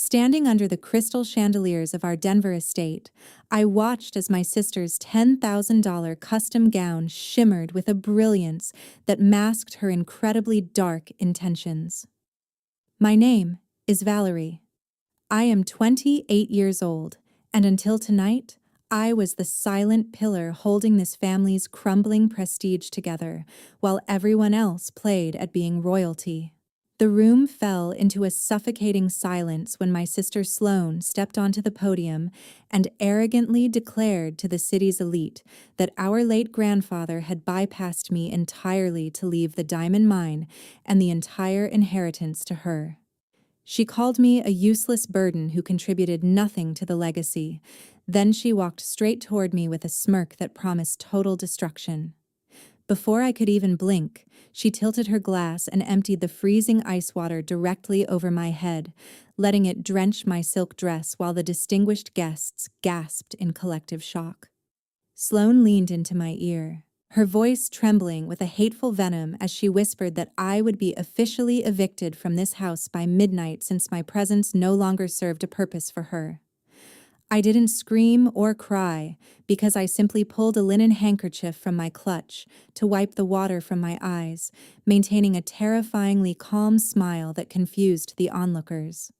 Standing under the crystal chandeliers of our Denver estate, I watched as my sister's $10,000 custom gown shimmered with a brilliance that masked her incredibly dark intentions. My name is Valerie. I am 28 years old, and until tonight, I was the silent pillar holding this family's crumbling prestige together, while everyone else played at being royalty. The room fell into a suffocating silence when my sister Sloane stepped onto the podium and arrogantly declared to the city's elite that our late grandfather had bypassed me entirely to leave the diamond mine and the entire inheritance to her. She called me a useless burden who contributed nothing to the legacy. Then she walked straight toward me with a smirk that promised total destruction. Before I could even blink, she tilted her glass and emptied the freezing ice water directly over my head, letting it drench my silk dress while the distinguished guests gasped in collective shock. Sloane leaned into my ear, her voice trembling with a hateful venom as she whispered that I would be officially evicted from this house by midnight since my presence no longer served a purpose for her. I didn't scream or cry because I simply pulled a linen handkerchief from my clutch to wipe the water from my eyes, maintaining a terrifyingly calm smile that confused the onlookers.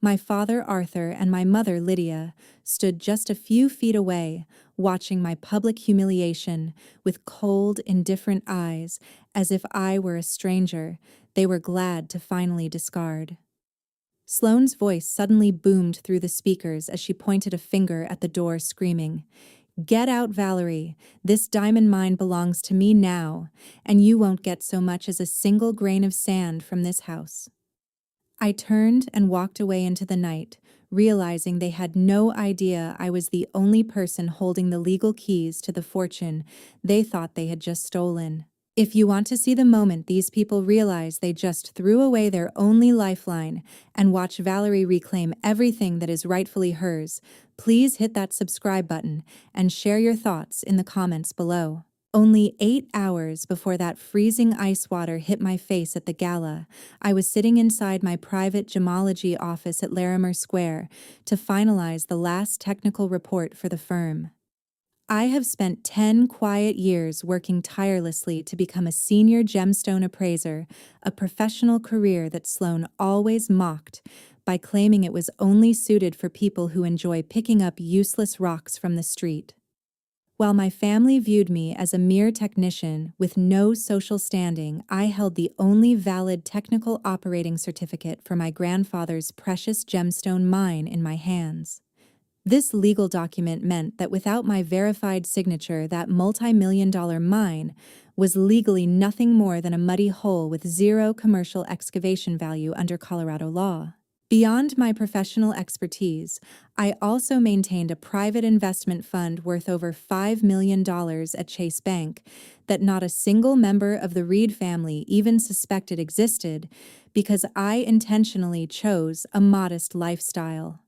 My father, Arthur, and my mother, Lydia, stood just a few feet away, watching my public humiliation with cold, indifferent eyes, as if I were a stranger they were glad to finally discard. Sloane's voice suddenly boomed through the speakers as she pointed a finger at the door, screaming, "Get out, Valerie. This diamond mine belongs to me now, and you won't get so much as a single grain of sand from this house." I turned and walked away into the night, realizing they had no idea I was the only person holding the legal keys to the fortune they thought they had just stolen. If you want to see the moment these people realize they just threw away their only lifeline and watch Valerie reclaim everything that is rightfully hers, please hit that subscribe button and share your thoughts in the comments below. Only 8 hours before that freezing ice water hit my face at the gala, I was sitting inside my private gemology office at Larimer Square to finalize the last technical report for the firm. I have spent 10 quiet years working tirelessly to become a senior gemstone appraiser, a professional career that Sloane always mocked by claiming it was only suited for people who enjoy picking up useless rocks from the street. While my family viewed me as a mere technician with no social standing, I held the only valid technical operating certificate for my grandfather's precious gemstone mine in my hands. This legal document meant that without my verified signature, that multi-million-dollar mine was legally nothing more than a muddy hole with zero commercial excavation value under Colorado law. Beyond my professional expertise, I also maintained a private investment fund worth over $5 million at Chase Bank that not a single member of the Reed family even suspected existed because I intentionally chose a modest lifestyle.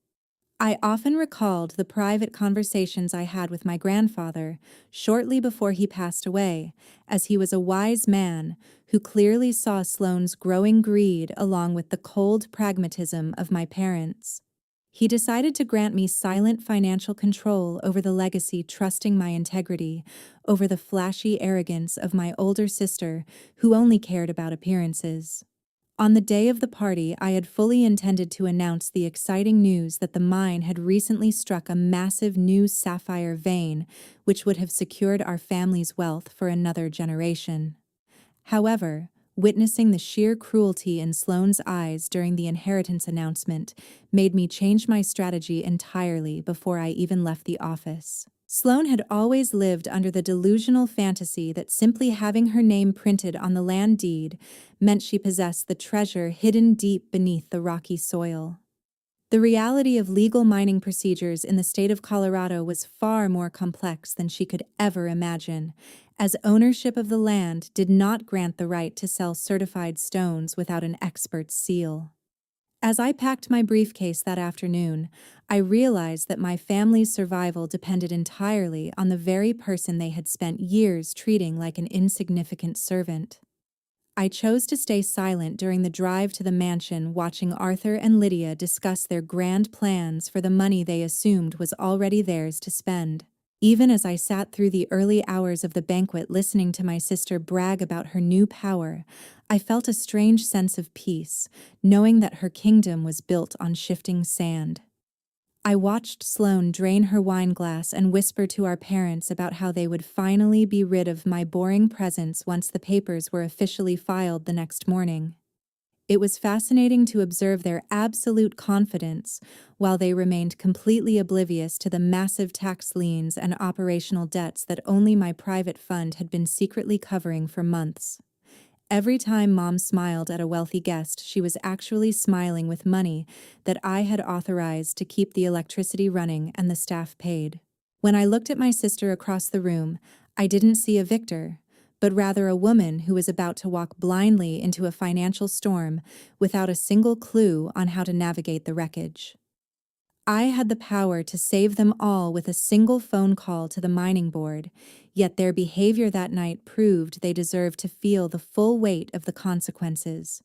I often recalled the private conversations I had with my grandfather shortly before he passed away, as he was a wise man who clearly saw Sloane's growing greed along with the cold pragmatism of my parents. He decided to grant me silent financial control over the legacy, trusting my integrity over the flashy arrogance of my older sister, who only cared about appearances. On the day of the party, I had fully intended to announce the exciting news that the mine had recently struck a massive new sapphire vein, which would have secured our family's wealth for another generation. However, witnessing the sheer cruelty in Sloane's eyes during the inheritance announcement made me change my strategy entirely before I even left the office. Sloane had always lived under the delusional fantasy that simply having her name printed on the land deed meant she possessed the treasure hidden deep beneath the rocky soil. The reality of legal mining procedures in the state of Colorado was far more complex than she could ever imagine, as ownership of the land did not grant the right to sell certified stones without an expert's seal. As I packed my briefcase that afternoon, I realized that my family's survival depended entirely on the very person they had spent years treating like an insignificant servant. I chose to stay silent during the drive to the mansion, watching Arthur and Lydia discuss their grand plans for the money they assumed was already theirs to spend. Even as I sat through the early hours of the banquet listening to my sister brag about her new power, I felt a strange sense of peace, knowing that her kingdom was built on shifting sand. I watched Sloane drain her wine glass and whisper to our parents about how they would finally be rid of my boring presence once the papers were officially filed the next morning. It was fascinating to observe their absolute confidence while they remained completely oblivious to the massive tax liens and operational debts that only my private fund had been secretly covering for months. Every time Mom smiled at a wealthy guest, she was actually smiling with money that I had authorized to keep the electricity running and the staff paid. When I looked at my sister across the room, I didn't see a victor, but rather a woman who was about to walk blindly into a financial storm without a single clue on how to navigate the wreckage. I had the power to save them all with a single phone call to the mining board, yet their behavior that night proved they deserved to feel the full weight of the consequences.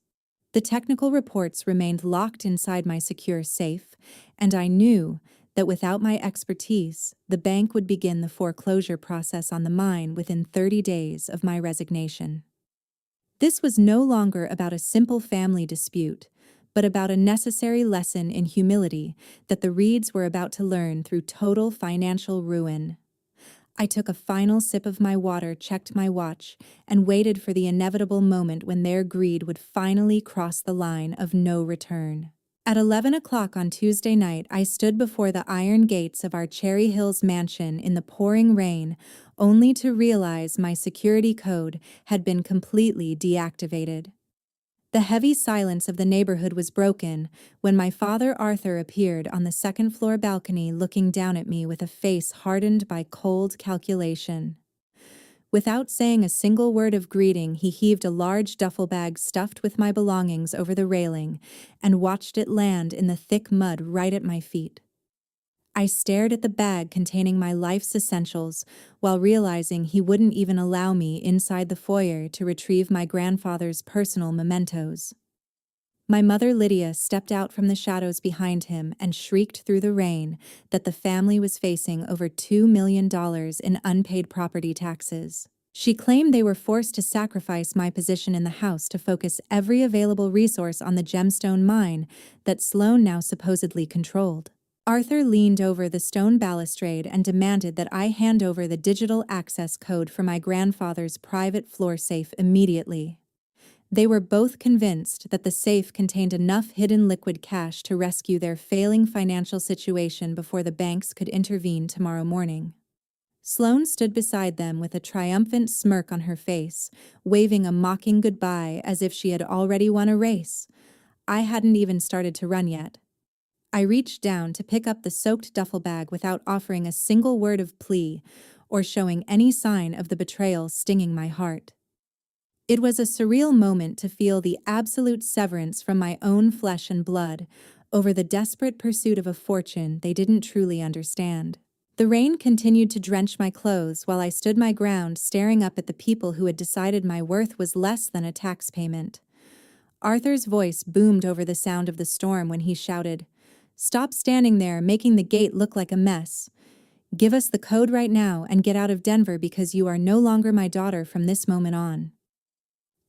The technical reports remained locked inside my secure safe, and I knew that without my expertise, the bank would begin the foreclosure process on the mine within 30 days of my resignation. This was no longer about a simple family dispute, but about a necessary lesson in humility that the Reeds were about to learn through total financial ruin. I took a final sip of my water, checked my watch, and waited for the inevitable moment when their greed would finally cross the line of no return. At 11 o'clock on Tuesday night, I stood before the iron gates of our Cherry Hills mansion in the pouring rain, only to realize my security code had been completely deactivated. The heavy silence of the neighborhood was broken when my father Arthur appeared on the second-floor balcony looking down at me with a face hardened by cold calculation. Without saying a single word of greeting, he heaved a large duffel bag stuffed with my belongings over the railing and watched it land in the thick mud right at my feet. I stared at the bag containing my life's essentials while realizing he wouldn't even allow me inside the foyer to retrieve my grandfather's personal mementos. My mother Lydia stepped out from the shadows behind him and shrieked through the rain that the family was facing over $2 million in unpaid property taxes. She claimed they were forced to sacrifice my position in the house to focus every available resource on the gemstone mine that Sloane now supposedly controlled. Arthur leaned over the stone balustrade and demanded that I hand over the digital access code for my grandfather's private floor safe immediately. They were both convinced that the safe contained enough hidden liquid cash to rescue their failing financial situation before the banks could intervene tomorrow morning. Sloane stood beside them with a triumphant smirk on her face, waving a mocking goodbye as if she had already won a race. I hadn't even started to run yet. I reached down to pick up the soaked duffel bag without offering a single word of plea or showing any sign of the betrayal stinging my heart. It was a surreal moment to feel the absolute severance from my own flesh and blood over the desperate pursuit of a fortune they didn't truly understand. The rain continued to drench my clothes while I stood my ground, staring up at the people who had decided my worth was less than a tax payment. Arthur's voice boomed over the sound of the storm when he shouted, "Stop standing there, making the gate look like a mess. Give us the code right now and get out of Denver because you are no longer my daughter from this moment on."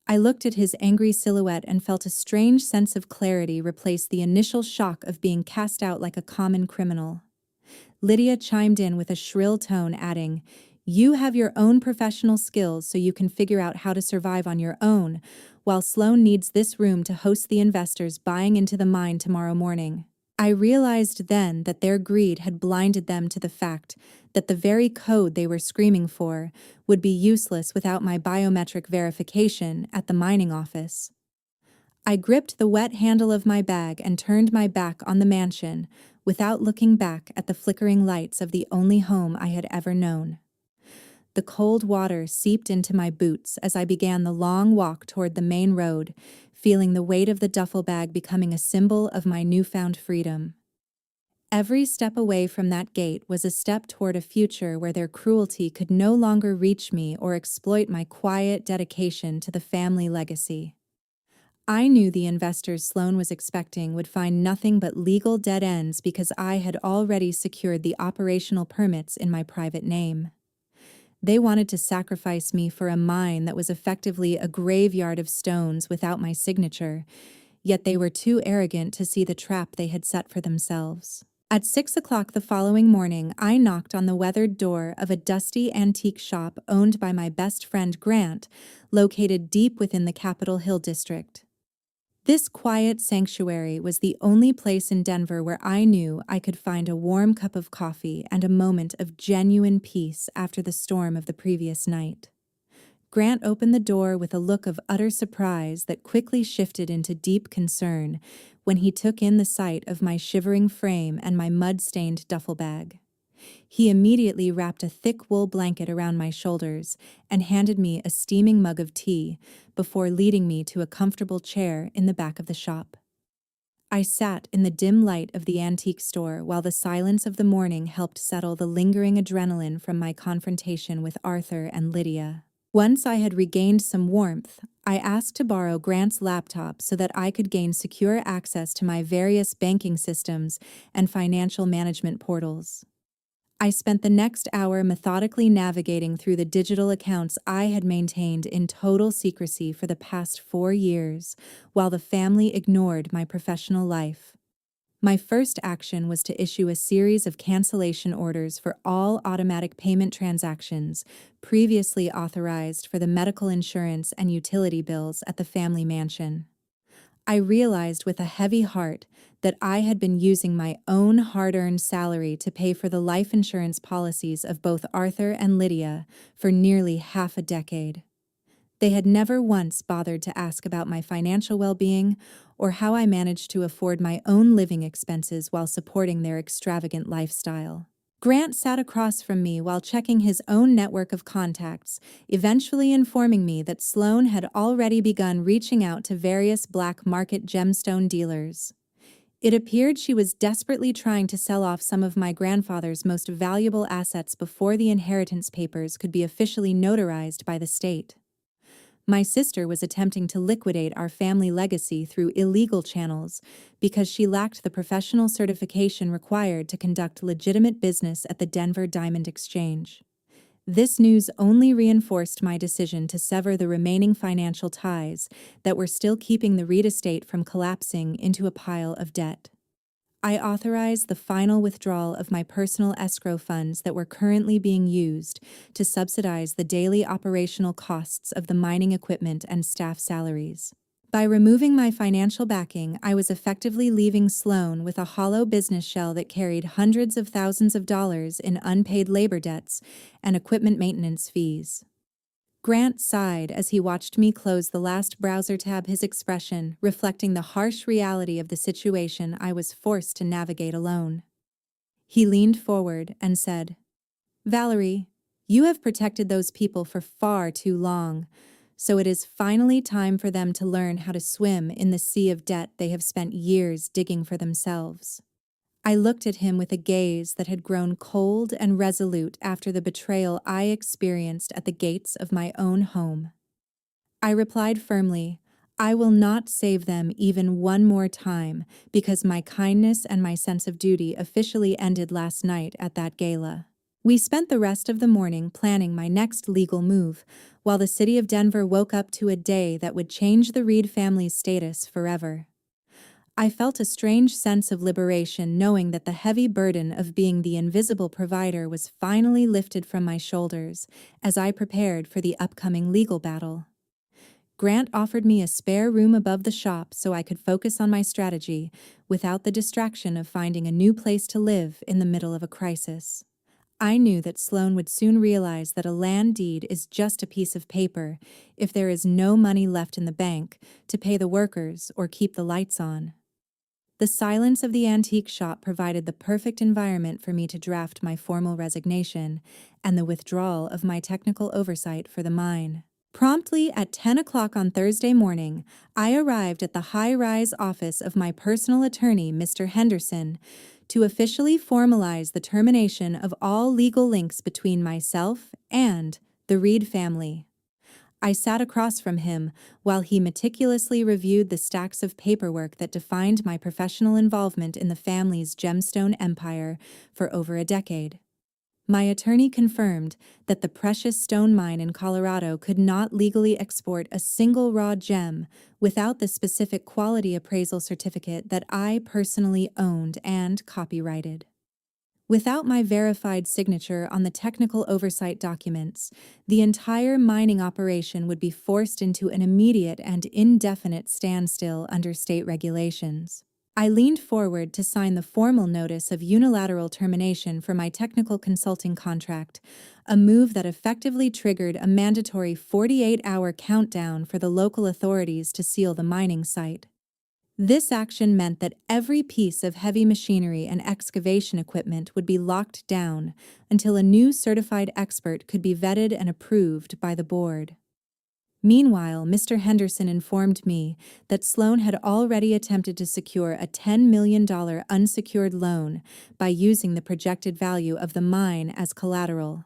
I looked at his angry silhouette and felt a strange sense of clarity replace the initial shock of being cast out like a common criminal. Lydia chimed in with a shrill tone, adding, "You have your own professional skills so you can figure out how to survive on your own, while Sloane needs this room to host the investors buying into the mine tomorrow morning." I realized then that their greed had blinded them to the fact that the very code they were screaming for would be useless without my biometric verification at the mining office. I gripped the wet handle of my bag and turned my back on the mansion without looking back at the flickering lights of the only home I had ever known. The cold water seeped into my boots as I began the long walk toward the main road, feeling the weight of the duffel bag becoming a symbol of my newfound freedom. Every step away from that gate was a step toward a future where their cruelty could no longer reach me or exploit my quiet dedication to the family legacy. I knew the investors Sloane was expecting would find nothing but legal dead ends because I had already secured the operational permits in my private name. They wanted to sacrifice me for a mine that was effectively a graveyard of stones without my signature, yet they were too arrogant to see the trap they had set for themselves. At 6 o'clock the following morning, I knocked on the weathered door of a dusty antique shop owned by my best friend Grant, located deep within the Capitol Hill district. This quiet sanctuary was the only place in Denver where I knew I could find a warm cup of coffee and a moment of genuine peace after the storm of the previous night. Grant opened the door with a look of utter surprise that quickly shifted into deep concern when he took in the sight of my shivering frame and my mud-stained duffel bag. He immediately wrapped a thick wool blanket around my shoulders and handed me a steaming mug of tea before leading me to a comfortable chair in the back of the shop. I sat in the dim light of the antique store while the silence of the morning helped settle the lingering adrenaline from my confrontation with Arthur and Lydia. Once I had regained some warmth, I asked to borrow Grant's laptop so that I could gain secure access to my various banking systems and financial management portals. I spent the next hour methodically navigating through the digital accounts I had maintained in total secrecy for the past 4 years, while the family ignored my professional life. My first action was to issue a series of cancellation orders for all automatic payment transactions previously authorized for the medical insurance and utility bills at the family mansion. I realized with a heavy heart that I had been using my own hard-earned salary to pay for the life insurance policies of both Arthur and Lydia for nearly half a decade. They had never once bothered to ask about my financial well-being or how I managed to afford my own living expenses while supporting their extravagant lifestyle. Grant sat across from me while checking his own network of contacts, eventually informing me that Sloane had already begun reaching out to various black market gemstone dealers. It appeared she was desperately trying to sell off some of my grandfather's most valuable assets before the inheritance papers could be officially notarized by the state. My sister was attempting to liquidate our family legacy through illegal channels because she lacked the professional certification required to conduct legitimate business at the Denver Diamond Exchange. This news only reinforced my decision to sever the remaining financial ties that were still keeping the Reed estate from collapsing into a pile of debt. I authorized the final withdrawal of my personal escrow funds that were currently being used to subsidize the daily operational costs of the mining equipment and staff salaries. By removing my financial backing, I was effectively leaving Sloane with a hollow business shell that carried hundreds of thousands of dollars in unpaid labor debts and equipment maintenance fees. Grant sighed as he watched me close the last browser tab, his expression reflecting the harsh reality of the situation I was forced to navigate alone. He leaned forward and said, "Valerie, you have protected those people for far too long, so it is finally time for them to learn how to swim in the sea of debt they have spent years digging for themselves." I looked at him with a gaze that had grown cold and resolute after the betrayal I experienced at the gates of my own home. I replied firmly, "I will not save them even one more time because my kindness and my sense of duty officially ended last night at that gala." We spent the rest of the morning planning my next legal move, while the city of Denver woke up to a day that would change the Reed family's status forever. I felt a strange sense of liberation knowing that the heavy burden of being the invisible provider was finally lifted from my shoulders as I prepared for the upcoming legal battle. Grant offered me a spare room above the shop so I could focus on my strategy without the distraction of finding a new place to live in the middle of a crisis. I knew that Sloane would soon realize that a land deed is just a piece of paper if there is no money left in the bank to pay the workers or keep the lights on. The silence of the antique shop provided the perfect environment for me to draft my formal resignation and the withdrawal of my technical oversight for the mine. Promptly at 10 o'clock on Thursday morning, I arrived at the high-rise office of my personal attorney, Mr. Henderson, to officially formalize the termination of all legal links between myself and the Reed family. I sat across from him while he meticulously reviewed the stacks of paperwork that defined my professional involvement in the family's gemstone empire for over a decade. My attorney confirmed that the precious stone mine in Colorado could not legally export a single raw gem without the specific quality appraisal certificate that I personally owned and copyrighted. Without my verified signature on the technical oversight documents, the entire mining operation would be forced into an immediate and indefinite standstill under state regulations. I leaned forward to sign the formal notice of unilateral termination for my technical consulting contract, a move that effectively triggered a mandatory 48-hour countdown for the local authorities to seal the mining site. This action meant that every piece of heavy machinery and excavation equipment would be locked down until a new certified expert could be vetted and approved by the board. Meanwhile, Mr. Henderson informed me that Sloane had already attempted to secure a $10 million unsecured loan by using the projected value of the mine as collateral.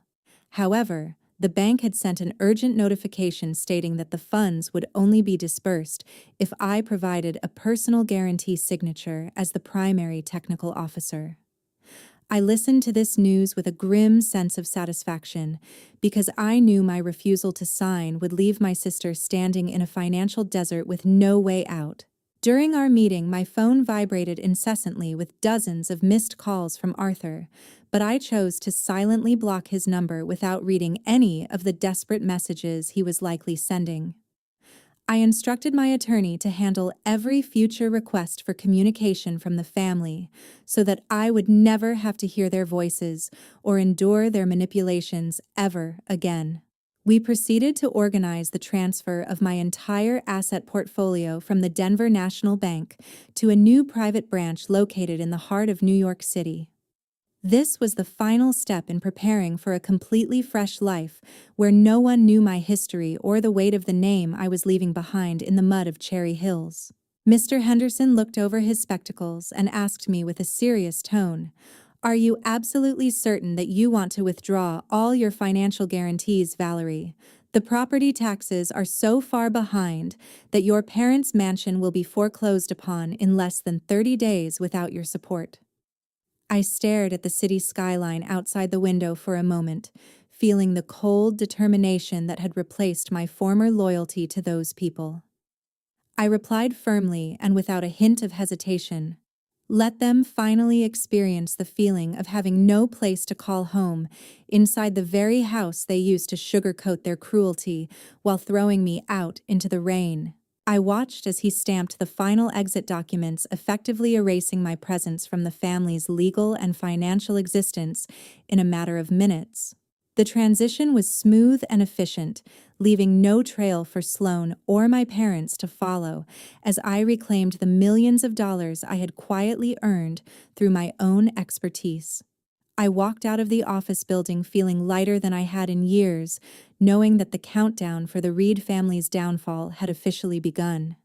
However, the bank had sent an urgent notification stating that the funds would only be disbursed if I provided a personal guarantee signature as the primary technical officer. I listened to this news with a grim sense of satisfaction because I knew my refusal to sign would leave my sister standing in a financial desert with no way out. During our meeting, my phone vibrated incessantly with dozens of missed calls from Arthur, but I chose to silently block his number without reading any of the desperate messages he was likely sending. I instructed my attorney to handle every future request for communication from the family so that I would never have to hear their voices or endure their manipulations ever again. We proceeded to organize the transfer of my entire asset portfolio from the Denver National Bank to a new private branch located in the heart of New York City. This was the final step in preparing for a completely fresh life where no one knew my history or the weight of the name I was leaving behind in the mud of Cherry Hills. Mr. Henderson looked over his spectacles and asked me with a serious tone, "Are you absolutely certain that you want to withdraw all your financial guarantees, Valerie? The property taxes are so far behind that your parents' mansion will be foreclosed upon in less than 30 days without your support." I stared at the city skyline outside the window for a moment, feeling the cold determination that had replaced my former loyalty to those people. I replied firmly and without a hint of hesitation, "Let them finally experience the feeling of having no place to call home inside the very house they used to sugarcoat their cruelty while throwing me out into the rain." I watched as he stamped the final exit documents, effectively erasing my presence from the family's legal and financial existence in a matter of minutes. The transition was smooth and efficient, leaving no trail for Sloane or my parents to follow as I reclaimed the millions of dollars I had quietly earned through my own expertise. I walked out of the office building feeling lighter than I had in years, knowing that the countdown for the Reed family's downfall had officially begun.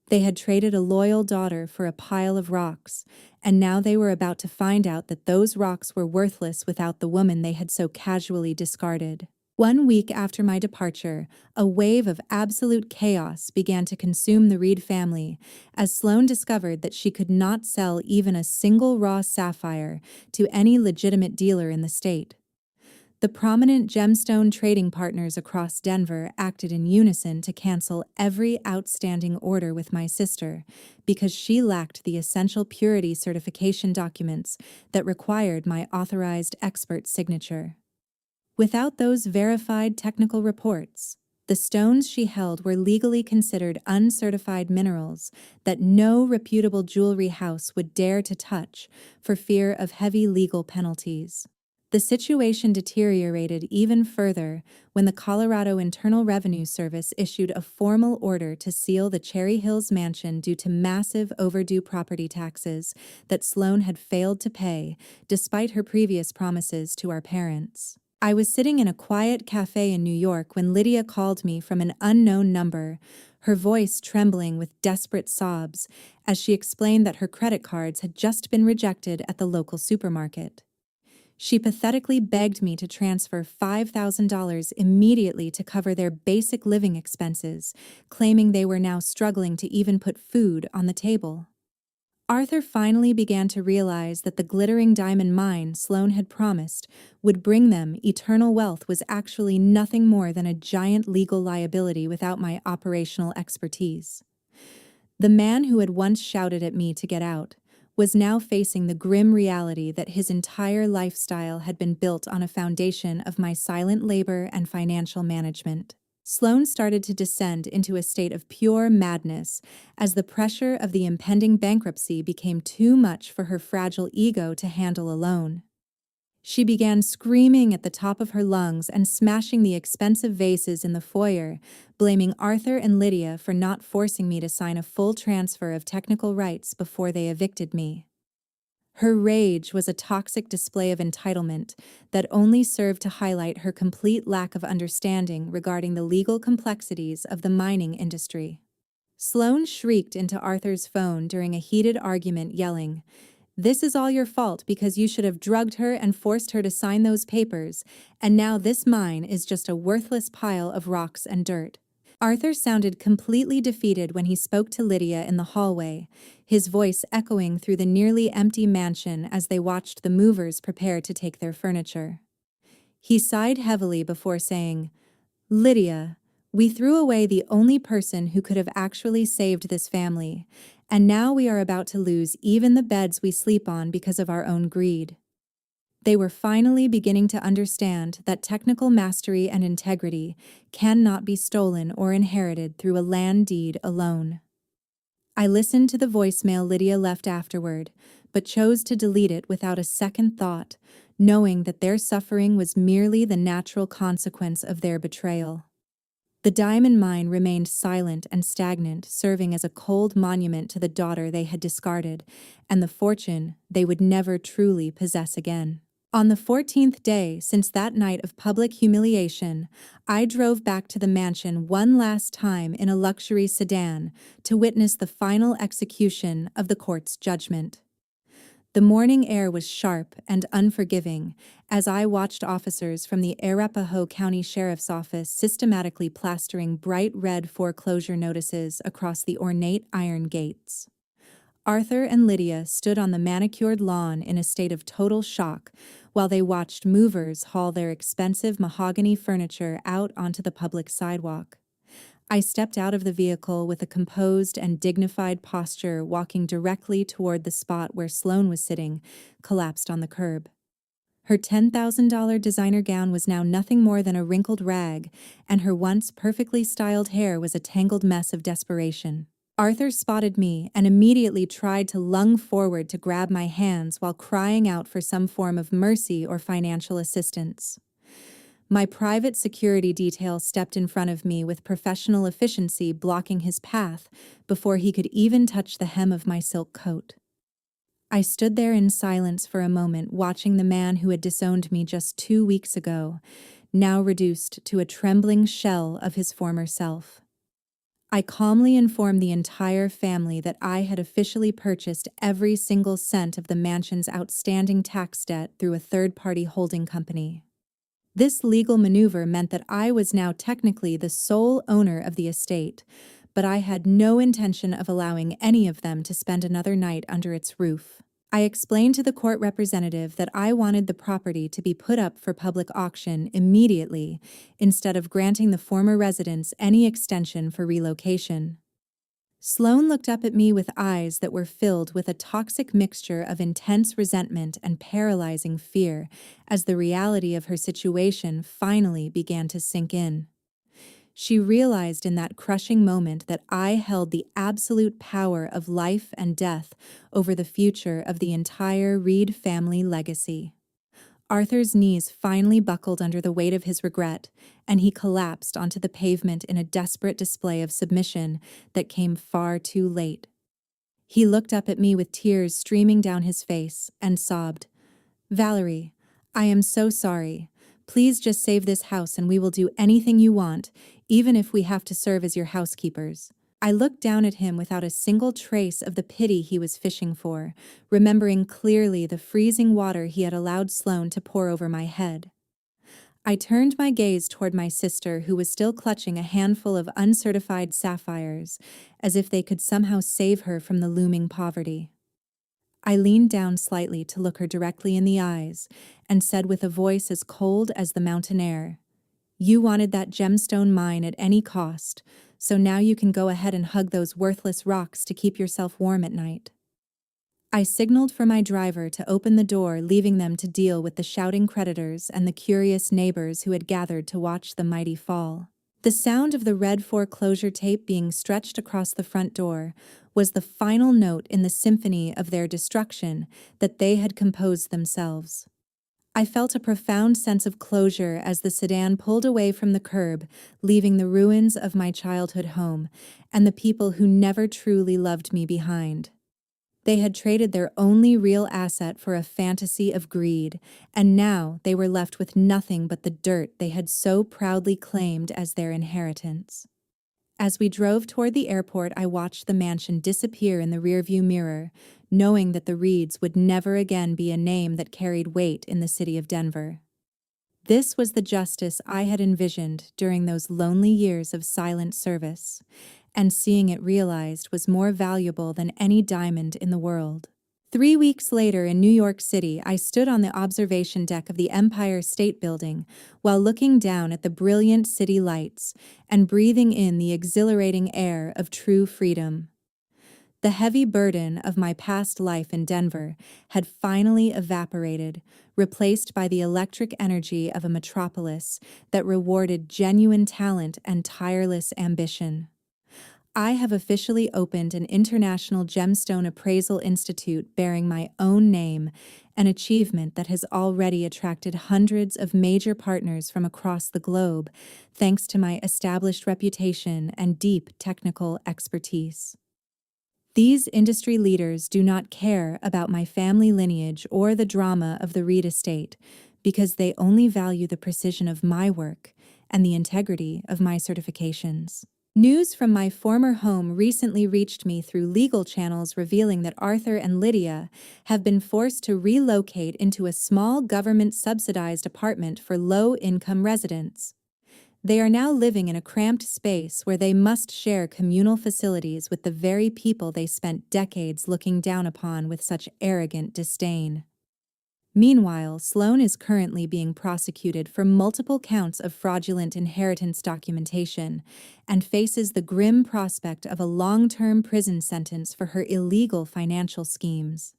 They had traded a loyal daughter for a pile of rocks, and now they were about to find out that those rocks were worthless without the woman they had so casually discarded. 1 week after my departure, a wave of absolute chaos began to consume the Reed family as Sloane discovered that she could not sell even a single raw sapphire to any legitimate dealer in the state. The prominent gemstone trading partners across Denver acted in unison to cancel every outstanding order with my sister because she lacked the essential purity certification documents that required my authorized expert signature. Without those verified technical reports, the stones she held were legally considered uncertified minerals that no reputable jewelry house would dare to touch for fear of heavy legal penalties. The situation deteriorated even further when the Colorado Internal Revenue Service issued a formal order to seal the Cherry Hills mansion due to massive overdue property taxes that Sloane had failed to pay despite her previous promises to our parents. I was sitting in a quiet cafe in New York when Lydia called me from an unknown number, her voice trembling with desperate sobs as she explained that her credit cards had just been rejected at the local supermarket. She pathetically begged me to transfer $5,000 immediately to cover their basic living expenses, claiming they were now struggling to even put food on the table. Arthur finally began to realize that the glittering diamond mine Sloane had promised would bring them eternal wealth was actually nothing more than a giant legal liability without my operational expertise. The man who had once shouted at me to get out was now facing the grim reality that his entire lifestyle had been built on a foundation of my silent labor and financial management. Sloane started to descend into a state of pure madness as the pressure of the impending bankruptcy became too much for her fragile ego to handle alone. She began screaming at the top of her lungs and smashing the expensive vases in the foyer, blaming Arthur and Lydia for not forcing me to sign a full transfer of technical rights before they evicted me. Her rage was a toxic display of entitlement that only served to highlight her complete lack of understanding regarding the legal complexities of the mining industry. Sloane shrieked into Arthur's phone during a heated argument, yelling, "This is all your fault because you should have drugged her and forced her to sign those papers, and now this mine is just a worthless pile of rocks and dirt." Arthur sounded completely defeated when he spoke to Lydia in the hallway, his voice echoing through the nearly empty mansion as they watched the movers prepare to take their furniture. He sighed heavily before saying, "Lydia, we threw away the only person who could have actually saved this family, and now we are about to lose even the beds we sleep on because of our own greed." They were finally beginning to understand that technical mastery and integrity cannot be stolen or inherited through a land deed alone. I listened to the voicemail Lydia left afterward, but chose to delete it without a second thought, knowing that their suffering was merely the natural consequence of their betrayal. The diamond mine remained silent and stagnant, serving as a cold monument to the daughter they had discarded and the fortune they would never truly possess again. On the 14th day since that night of public humiliation, I drove back to the mansion one last time in a luxury sedan to witness the final execution of the court's judgment. The morning air was sharp and unforgiving as I watched officers from the Arapahoe County Sheriff's Office systematically plastering bright red foreclosure notices across the ornate iron gates. Arthur and Lydia stood on the manicured lawn in a state of total shock while they watched movers haul their expensive mahogany furniture out onto the public sidewalk. I stepped out of the vehicle with a composed and dignified posture, walking directly toward the spot where Sloane was sitting, collapsed on the curb. Her $10,000 designer gown was now nothing more than a wrinkled rag, and her once perfectly styled hair was a tangled mess of desperation. Arthur spotted me and immediately tried to lunge forward to grab my hands while crying out for some form of mercy or financial assistance. My private security detail stepped in front of me with professional efficiency blocking his path before he could even touch the hem of my silk coat. I stood there in silence for a moment, watching the man who had disowned me just 2 weeks ago, now reduced to a trembling shell of his former self. I calmly informed the entire family that I had officially purchased every single cent of the mansion's outstanding tax debt through a third-party holding company. This legal maneuver meant that I was now technically the sole owner of the estate, but I had no intention of allowing any of them to spend another night under its roof. I explained to the court representative that I wanted the property to be put up for public auction immediately instead of granting the former residents any extension for relocation. Sloane looked up at me with eyes that were filled with a toxic mixture of intense resentment and paralyzing fear as the reality of her situation finally began to sink in. She realized in that crushing moment that I held the absolute power of life and death over the future of the entire Reed family legacy. Arthur's knees finally buckled under the weight of his regret, and he collapsed onto the pavement in a desperate display of submission that came far too late. He looked up at me with tears streaming down his face and sobbed, "Valerie, I am so sorry. Please just save this house and we will do anything you want, even if we have to serve as your housekeepers." I looked down at him without a single trace of the pity he was fishing for, remembering clearly the freezing water he had allowed Sloane to pour over my head. I turned my gaze toward my sister, who was still clutching a handful of uncertified sapphires, as if they could somehow save her from the looming poverty. I leaned down slightly to look her directly in the eyes and said with a voice as cold as the mountain air, "You wanted that gemstone mine at any cost, so now you can go ahead and hug those worthless rocks to keep yourself warm at night." I signaled for my driver to open the door, leaving them to deal with the shouting creditors and the curious neighbors who had gathered to watch the mighty fall. The sound of the red foreclosure tape being stretched across the front door was the final note in the symphony of their destruction that they had composed themselves. I felt a profound sense of closure as the sedan pulled away from the curb, leaving the ruins of my childhood home and the people who never truly loved me behind. They had traded their only real asset for a fantasy of greed, and now they were left with nothing but the dirt they had so proudly claimed as their inheritance. As we drove toward the airport, I watched the mansion disappear in the rearview mirror, knowing that the Reeds would never again be a name that carried weight in the city of Denver. This was the justice I had envisioned during those lonely years of silent service, and seeing it realized was more valuable than any diamond in the world. 3 weeks later in New York City, I stood on the observation deck of the Empire State Building while looking down at the brilliant city lights and breathing in the exhilarating air of true freedom. The heavy burden of my past life in Denver had finally evaporated, replaced by the electric energy of a metropolis that rewarded genuine talent and tireless ambition. I have officially opened an international gemstone appraisal institute bearing my own name, an achievement that has already attracted hundreds of major partners from across the globe, thanks to my established reputation and deep technical expertise. These industry leaders do not care about my family lineage or the drama of the Reed estate, because they only value the precision of my work and the integrity of my certifications. News from my former home recently reached me through legal channels revealing that Arthur and Lydia have been forced to relocate into a small government-subsidized apartment for low-income residents. They are now living in a cramped space where they must share communal facilities with the very people they spent decades looking down upon with such arrogant disdain. Meanwhile, Sloane is currently being prosecuted for multiple counts of fraudulent inheritance documentation and faces the grim prospect of a long-term prison sentence for her illegal financial schemes.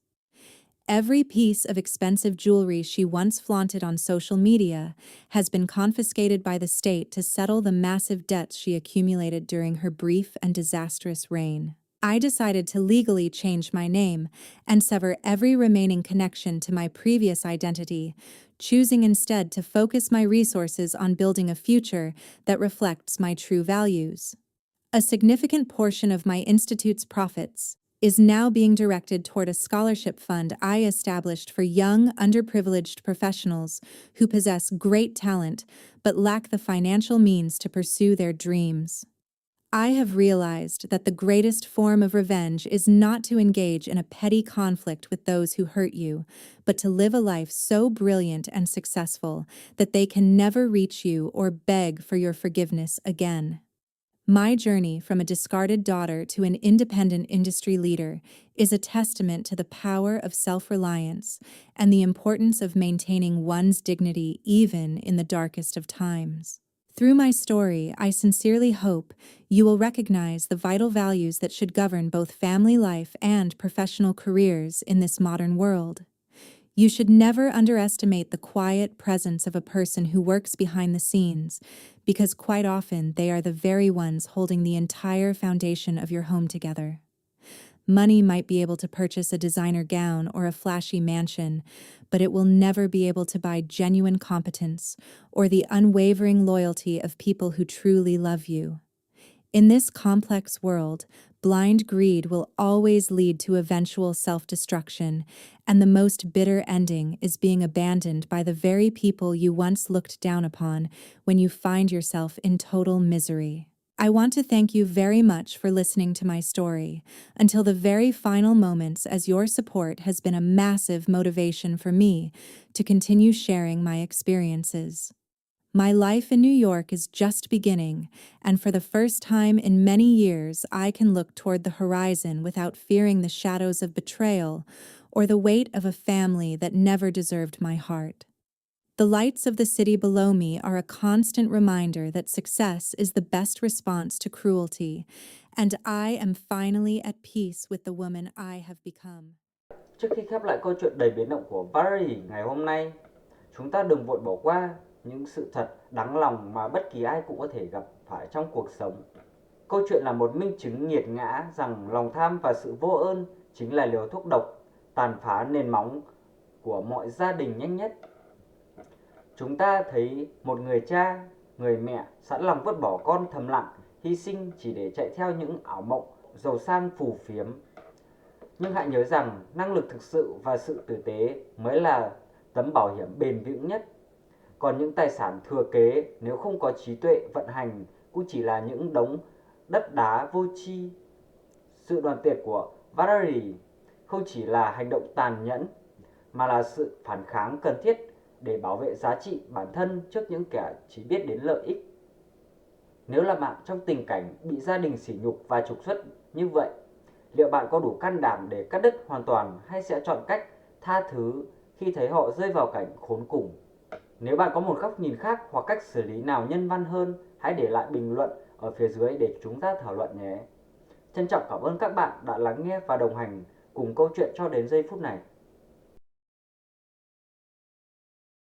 Every piece of expensive jewelry she once flaunted on social media has been confiscated by the state to settle the massive debts she accumulated during her brief and disastrous reign. I decided to legally change my name and sever every remaining connection to my previous identity, choosing instead to focus my resources on building a future that reflects my true values. A significant portion of my institute's profits is now being directed toward a scholarship fund I established for young, underprivileged professionals who possess great talent but lack the financial means to pursue their dreams. I have realized that the greatest form of revenge is not to engage in a petty conflict with those who hurt you, but to live a life so brilliant and successful that they can never reach you or beg for your forgiveness again. My journey from a discarded daughter to an independent industry leader is a testament to the power of self-reliance and the importance of maintaining one's dignity even in the darkest of times. Through my story, I sincerely hope you will recognize the vital values that should govern both family life and professional careers in this modern world. You should never underestimate the quiet presence of a person who works behind the scenes, because quite often they are the very ones holding the entire foundation of your home together. Money might be able to purchase a designer gown or a flashy mansion, but it will never be able to buy genuine competence or the unwavering loyalty of people who truly love you. In this complex world, blind greed will always lead to eventual self-destruction, and the most bitter ending is being abandoned by the very people you once looked down upon when you find yourself in total misery. I want to thank you very much for listening to my story until the very final moments, as your support has been a massive motivation for me to continue sharing my experiences. My life in New York is just beginning, and for the first time in many years, I can look toward the horizon without fearing the shadows of betrayal or the weight of a family that never deserved my heart. The lights of the city below me are a constant reminder that success is the best response to cruelty, and I am finally at peace with the woman I have become. Trước khi khép lại câu chuyện đầy biến động của Valerie ngày hôm nay, chúng ta đừng vội bỏ qua những sự thật đáng lòng mà bất kỳ ai cũng có thể gặp phải trong cuộc sống. Câu chuyện là một minh chứng nghiệt ngã rằng lòng tham và sự vô ơn chính là liều thuốc độc tàn phá nền móng của mọi gia đình nhanh nhất. Chúng ta thấy một người cha, người mẹ sẵn lòng vứt bỏ con thầm lặng, hy sinh chỉ để chạy theo những ảo mộng giàu sang phù phiếm. Nhưng hãy nhớ rằng năng lực thực sự và sự tử tế mới là tấm bảo hiểm bền vững nhất. Còn những tài sản thừa kế nếu không có trí tuệ vận hành cũng chỉ là những đống đất đá vô tri. Sự đoàn tuyệt của Valerie không chỉ là hành động tàn nhẫn mà là sự phản kháng cần thiết để bảo vệ giá trị bản thân trước những kẻ chỉ biết đến lợi ích. Nếu là bạn trong tình cảnh bị gia đình sỉ nhục và trục xuất như vậy, liệu bạn có đủ can đảm để cắt đứt hoàn toàn hay sẽ chọn cách tha thứ khi thấy họ rơi vào cảnh khốn cùng? Nếu bạn có một góc nhìn khác hoặc cách xử lý nào nhân văn hơn, hãy để lại bình luận ở phía dưới để chúng ta thảo luận nhé. Trân trọng cảm ơn các bạn đã lắng nghe và đồng hành cùng câu chuyện cho đến giây phút này.